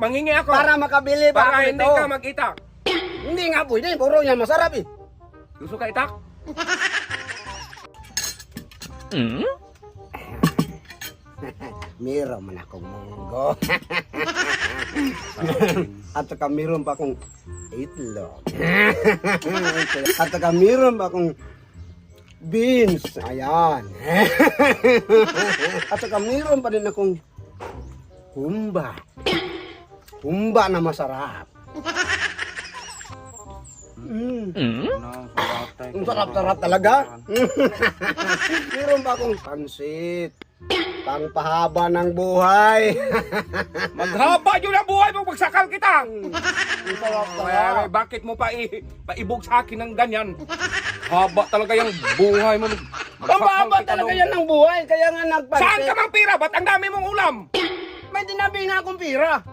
Mangingi ako. Para makabili pa Para ako hindi nito. ka mag-itak. Hindi nga pwede, puro yan masarap eh. Gusto ka itak? Meron man akong munggo. At saka meron pa akong itlog. At saka meron pa akong beans. Ayan. At saka meron pa din akong humba. Humba na masarap. Ang sarap-sarap talaga. Meron pa akong pansit. Pangpahaba ng buhay. Maghaba yun ang buhay mo pagsakal kita. Ang Kaya sarap-sarap. bakit mo paibog sa akin ng ganyan? Haba talaga yung buhay mo. Ang baba talaga yan ng buhay. Kaya nga nagpansit. Saan ka mang pira? Ba't ang dami mong ulam? May dinabi nga akong pira.